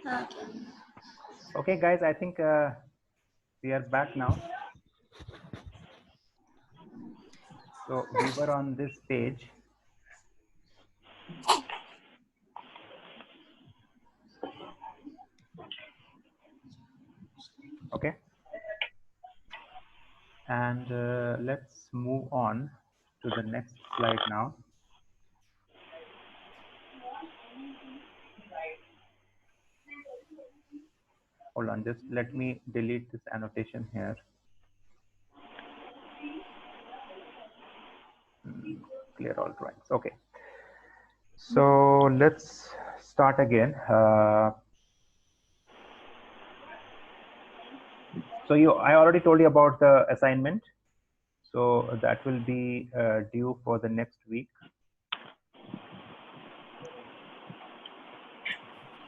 Okay. Okay, guys, I think we are back now. So we were on this page. Okay. And let's move on to the next slide now. Hold on, just let me delete this annotation here. Clear all drawings. Okay. So let's start again. I already told you about the assignment. So that will be due for the next week.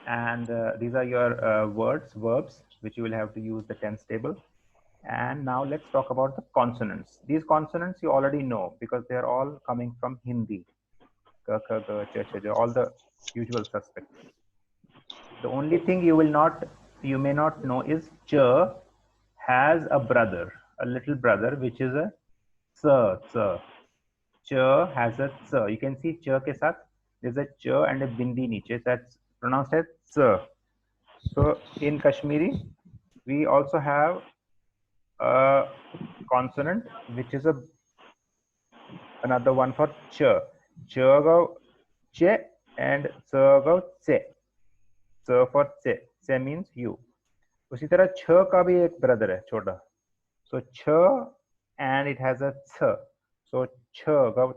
And these are your verbs, which you will have to use the tense table. And now let's talk about the consonants. These consonants you already know because they're all coming from Hindi. Ka, kha, ga, cha, cha, ja, all the usual suspects. The only thing you may not know is ch has a brother, a little brother, which is a ch. Ch has a ch. You can see ch ke sath there's a ch and a bindi niche. That's pronounced as ch. So in Kashmiri, we also have a consonant which is another one for ch. Ch go che and ch go che. Ch for che. Che means you. उसी तरह छ का भी एक brother है छोटा. So छ and it has a ch. So छ go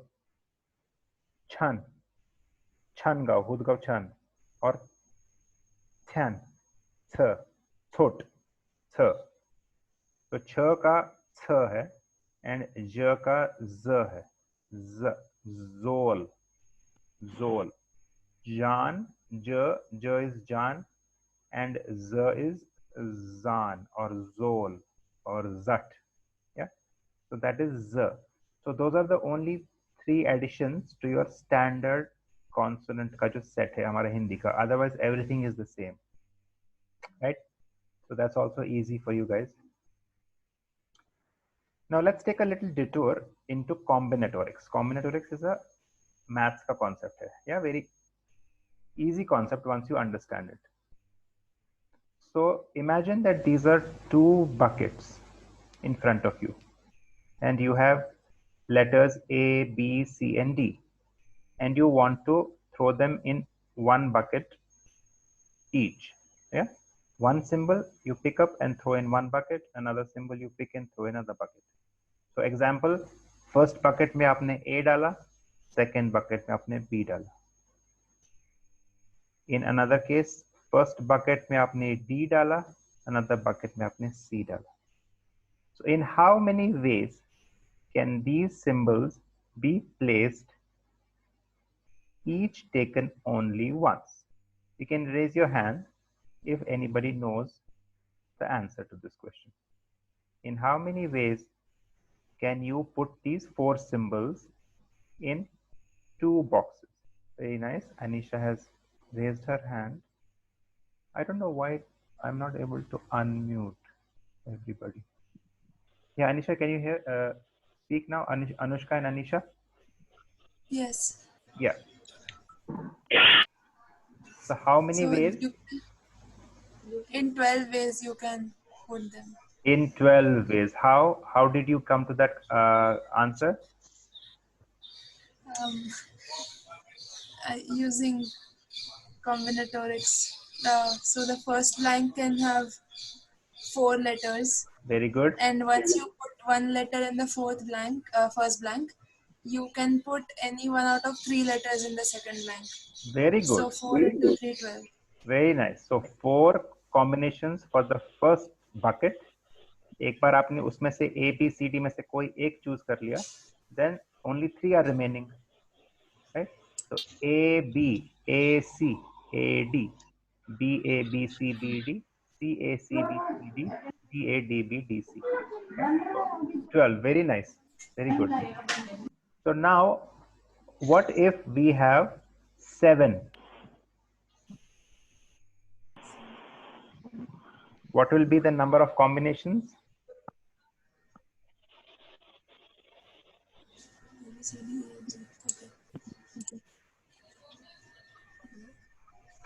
chan. Chan go hud go chan. और छन छ छोट छ. तो छ का छ है एंड ज का ज है. ज जोल जोल. जान j is जान and z is zan or zol or zat. Yeah, so that is z. So those are the only 3 additions to your standard consonant का जो set है हमारा हिंदी का. Otherwise everything is the same, right? So that's also easy for you guys. Now let's take a little detour into combinatorics. Combinatorics is a maths का concept है. Yeah, very easy concept once you understand it. So imagine that these are 2 buckets in front of you and you have letters A, B, C and D and you want to throw them in one bucket each. Yeah, one symbol you pick up and throw in one bucket, another symbol you pick and throw in another bucket. So example, first bucket में आपने A डाला, second bucket में आपने B डाला. In another case, first bucket में आपने D डाला, another bucket में आपने C डाला. So in how many ways can these symbols be placed, each taken only once? You can raise your hand if anybody knows the answer to this question. In how many ways can you put these 4 symbols in 2 boxes? Very nice. Anisha has raised her hand. I don't know why I'm not able to unmute everybody. Yeah, Anisha, can you hear? Speak now, Anushka and Anisha. Yes. Yeah. So how many ways? In 12 ways you can put them. In 12 ways. How did you come to that answer? Using combinatorics. So the first blank can have 4 letters. Very good. And once you put one letter in the first blank, you can put any one out of 3 letters in the second blank. Very good. So 4 into 3, 12. Very nice. So 4 combinations for the first bucket. एक बार आपने उसमें से A, B, C, D में से कोई एक choose कर लिया, then only 3 are remaining, right? So A, B, A, C, A, D, B, A, B, C, B, D, C, A, C, B, C, D, D, A, D, B, D, C. Yeah? 12. Very nice. Very good. So now, what if we have 7? What will be the number of combinations?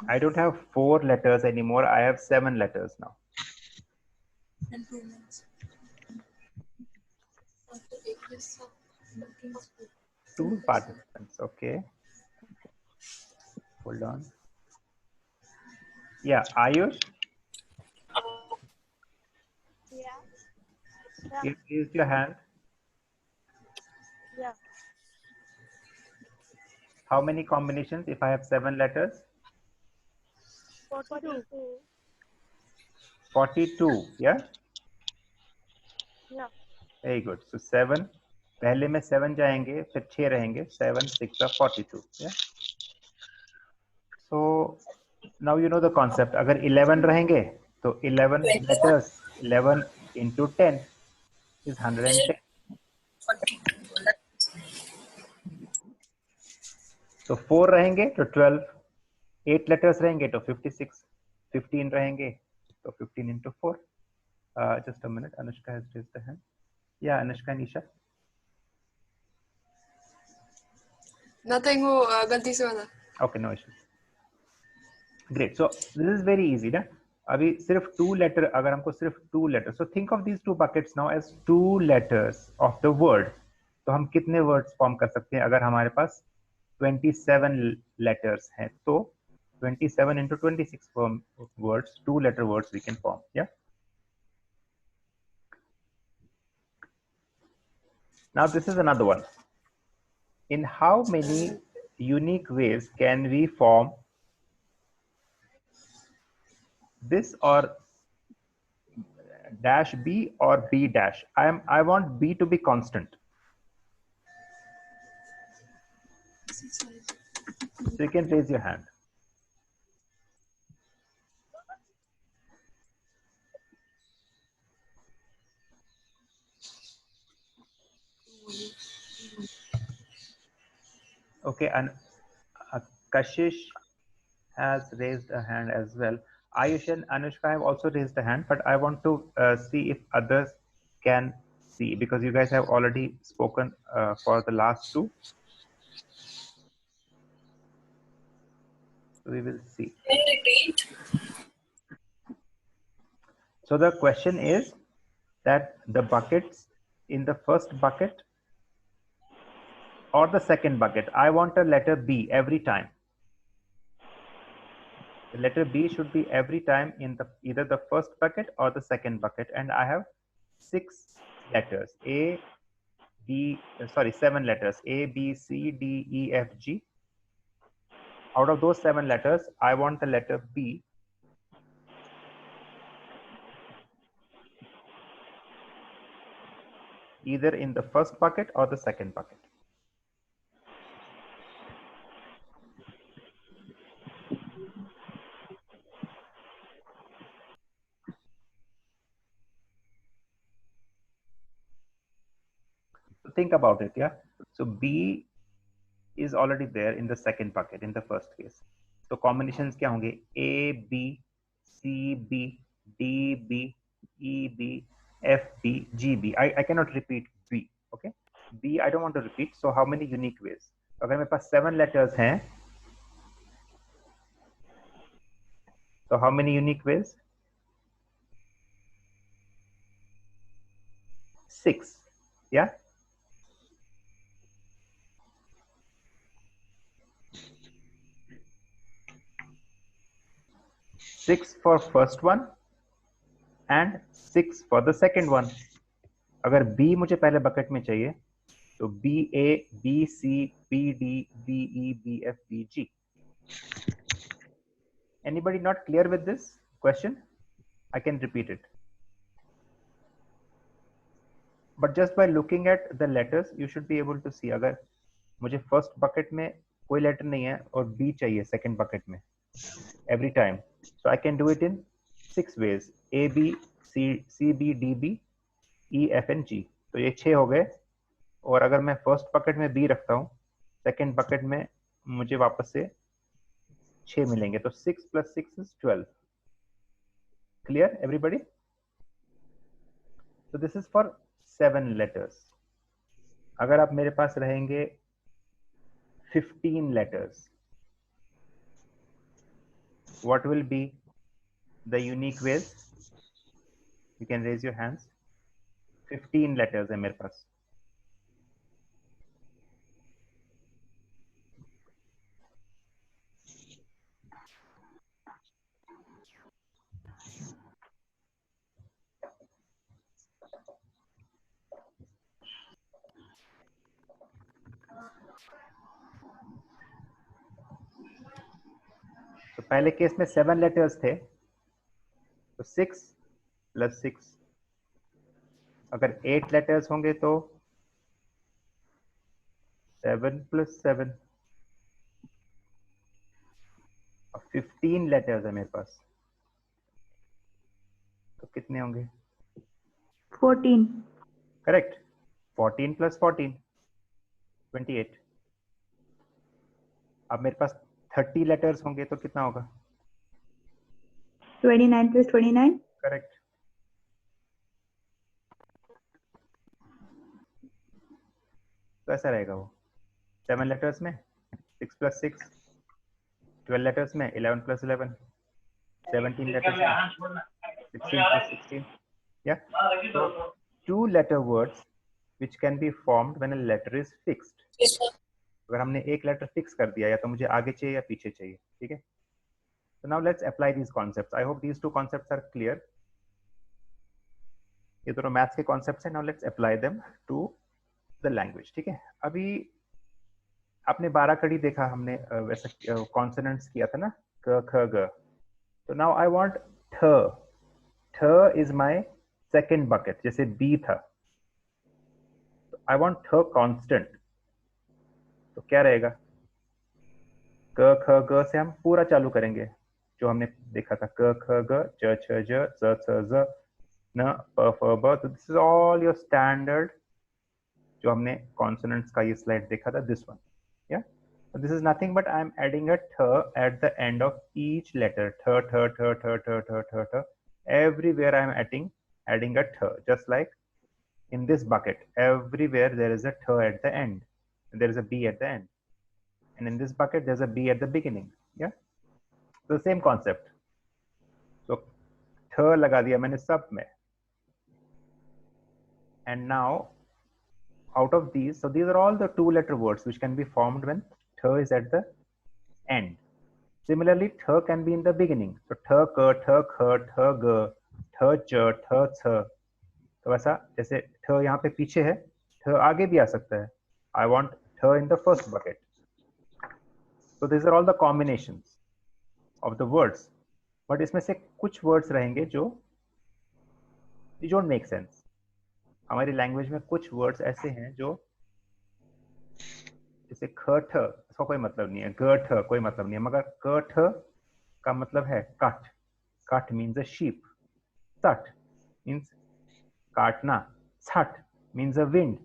I don't have 4 letters anymore. I have 7 letters now. And 2 minutes. 2 participants. Okay. Hold on. Yeah, Ayush. Yeah. You raised your hand. Yeah. How many combinations if I have 7 letters? 42. 42. Yeah. Yeah. Very good. So 7. पहले में 7 जाएंगे, फिर 6 रहेंगे. 7, 6 are 42. Yeah. So now you know the concept. अगर 11 रहेंगे, तो 11 letters, 11 into 10 is 110. तो 4 रहेंगे तो 12, 8 letters रहेंगे तो 56, 15 रहेंगे तो 15 into 4. Just a minute, Anushka has raised the hand. Yeah, Anushka and Isha. Nothing वो गलती से वाला. Okay, no issues. Great. So this is very easy, ना? अभी सिर्फ 2 letter, अगर हमको सिर्फ 2 letters, so think of these 2 buckets now as 2 letters of the word. तो हम कितने words form कर सकते हैं अगर हमारे पास 27 letters हैं, तो 27 into 26 words, 2 letter words we can form. Yeah. Now this is another one. In how many unique ways can we form this or dash B or B dash? I want B to be constant. So you can raise your hand. Okay, and Kashish has raised a hand as well. Ayush and Anushka have also raised a hand, but I want to see if others can see, because you guys have already spoken for the last 2. So we will see. Can you repeat? So the question is that the buckets in the first bucket or the second bucket, I want a letter B every time. The letter B should be every time in the either the first bucket or the second bucket, and I have 6 letters. 7 letters. A, B, C, D, E, F, G. Out of those 7 letters, I want the letter B either in the first bucket or the second bucket. So think about it, yeah. So B is already there in the second bucket in the first case. So combinations क्या होंगे? A, B, C, B, D, B, E, B, F, B, G, B. I cannot repeat B. Okay. B I don't want to repeat. So how many unique ways? अगर मेरे पास 7 letters हैं, so how many unique ways? 6. Yeah. Six for first one and 6 for the second one. अगर B मुझे पहले bucket में चाहिए, तो B A, B C, B D, B E, B F, B G. Anybody not clear with this question? I can repeat it. But just by looking at the letters, you should be able to see. अगर मुझे first bucket में कोई letter नहीं है और B चाहिए second bucket में every time, so I can do it in 6 ways. A, B, C, B, D, B, E, F and G. तो ये 6 हो गए. और अगर मैं फर्स्ट बकेट में B रखता हूँ, सेकेंड बकेट में मुझे वापस से 6 मिलेंगे. तो 6 + 6 is 12. Clear, everybody? So this is for 7 letters. अगर आप मेरे पास रहेंगे 15 letters, what will be the unique ways? You can raise your hands. 15 letters है मेरे पास. तो पहले केस में 7 लेटर्स थे, तो 6 + 6. अगर 8 लेटर्स होंगे तो 7 + 7. और 15 लेटर्स है मेरे पास, तो कितने होंगे? 14. करेक्ट. 14 + 14 28. अब मेरे पास 30 लेटर्स होंगे तो कितना होगा? 29 + 29. करेक्ट. तो ऐसा रहेगा वो. 7 लेटर्स में 6 + 6, 12 लेटर्स में 11 + 11, 17 लेटर्स में 16 + 16. Yeah. So 2-letter words which can be formed when a letter is fixed. अगर हमने एक लेटर फिक्स कर दिया, या तो मुझे आगे चाहिए या पीछे चाहिए. ठीक है. So now let's apply these concepts. I hope these two concepts are clear. ये दोनों मैथ्स के कॉन्सेप्ट्स हैं. Now let's apply them to the language. ठीक है. अभी आपने 12 कड़ी देखा, हमने वैसे कॉन्सोनेंट्स किया था ना, क ख ग. तो नाउ आई वांट थ. थ इज माय सेकंड बकेट, जैसे बी था. आई वांट थ कांस्टेंट. तो क्या रहेगा? क ख ग से हम पूरा चालू करेंगे जो हमने देखा था. क ख ग, च छ ज, ज छ ज, न प फ ब. तो this is all your standard जो हमने कॉन्सोनेंट्स का ये स्लाइड देखा था, दिस वन. या this is nothing but I am adding a थ at the end of each letter. थ थ थ थ थ थ थ थ. Everywhere I am adding a th, just like in this bucket. Everywhere there is a th at the end, and there is a b at the end, and in this bucket there's a b at the beginning. Yeah, so same concept. So th लगा दिया मैंने सब में, and now out of these, so these are all the 2-letter words which can be formed when th is at the end. Similarly, th can be in the beginning. So th k, th kh, th g, th ch, th ch. तो वैसा जैसे थ यहाँ पे पीछे है, थ आगे भी आ सकता है. आई वॉन्ट थ in the first bucket. So these are all the combinations of the words. But इसमें से कुछ words रहेंगे जो don't make sense. हमारी लैंग्वेज में कुछ वर्ड्स ऐसे हैं जो जैसे ख ठ, इसका कोई मतलब नहीं है. ग ठ कोई मतलब नहीं है, मगर क ठ का मतलब है कट. कट मीन्स अ शीप. सट मीन्स काटना. छट मीन्स अ विंड.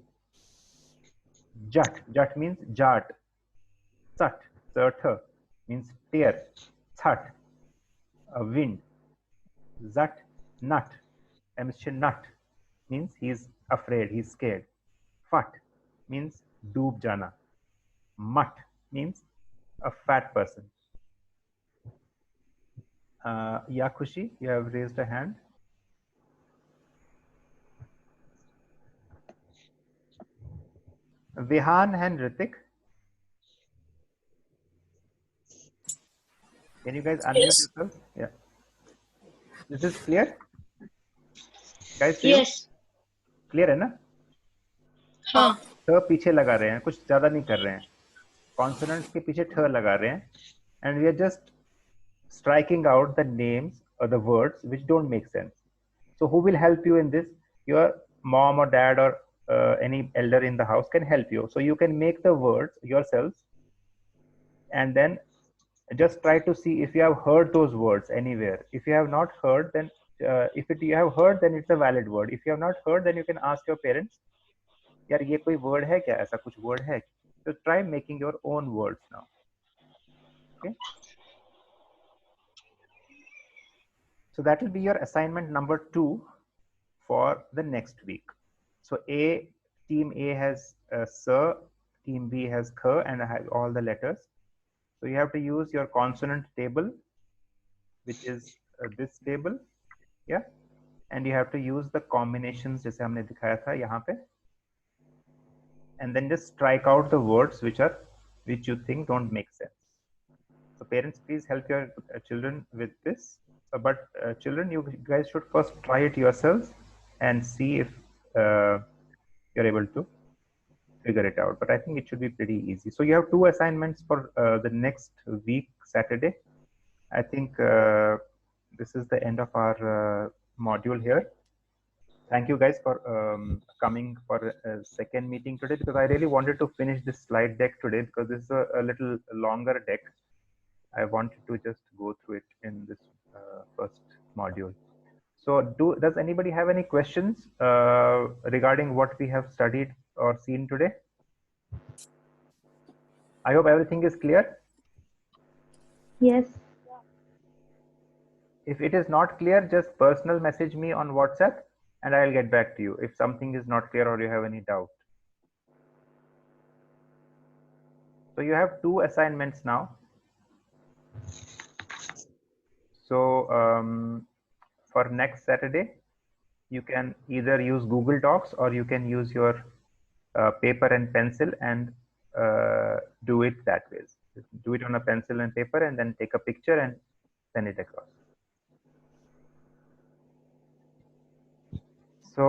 जट, जट मीन्स जाट. सट, ch means tear. Chat, a wind. Zat, nut. Mr. Nut means he's afraid, he's scared. Fat means doob jana. Mutt means a fat person. Yakhushi, you have raised a hand. Vihan and Ritik. Can you guys unmute yourselves? Yeah. This is clear? Guys, Yes. clear है ना? हाँ. ठ पीछे लगा रहे हैं, कुछ ज्यादा नहीं कर रहे हैं. कॉन्सोनेंट्स के पीछे ठ लगा रहे हैं, and we are just striking out the names or the words which don't make sense. So who will help you in this? Your mom or dad or any elder in the house can help you. So you can make the words yourselves and then just try to see if you have heard those words anywhere. If you have not heard, then you have heard, then it's a valid word. If you have not heard, then you can ask your parents, यार ये कोई word है क्या, ऐसा कुछ word है? So try making your own words now. Okay. So that will be your assignment number 2 for the next week. So team A has sir, team B has kh, and I have all the letters. So you have to use your consonant table, which is this table, yeah, and you have to use the combinations जैसे हमने दिखाया था यहाँ पे, and then just strike out the words which you think don't make sense. So parents, please help your children with this. But children, you guys should first try it yourselves and see if you're able to figure it out. But I think it should be pretty easy. So you have 2 assignments for the next week, Saturday. I think this is the end of our module here. Thank you guys for coming for a second meeting today, because I really wanted to finish this slide deck today, because this is a little longer deck. I wanted to just go through it in this first module. So does anybody have any questions regarding what we have studied or seen today? I hope everything is clear. Yes. If it is not clear, just personal message me on WhatsApp and I'll get back to you if something is not clear or you have any doubt. So you have 2 assignments now. So for next Saturday, you can either use Google Docs or you can use your paper and pencil and do it that way. Do it on a pencil and paper and then take a picture and send it across. So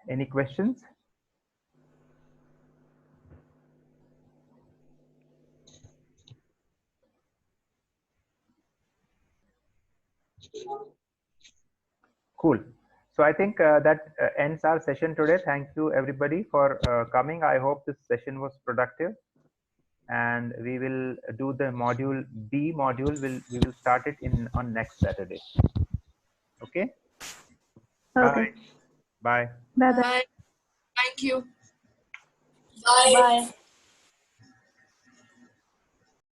any questions? Cool. So I think that ends our session today. Thank you everybody for coming. I hope this session was productive, and we will do the module B module. We will start it on next Saturday. Okay. Okay. Bye. Bye. Bye bye. Bye. Thank you. Bye.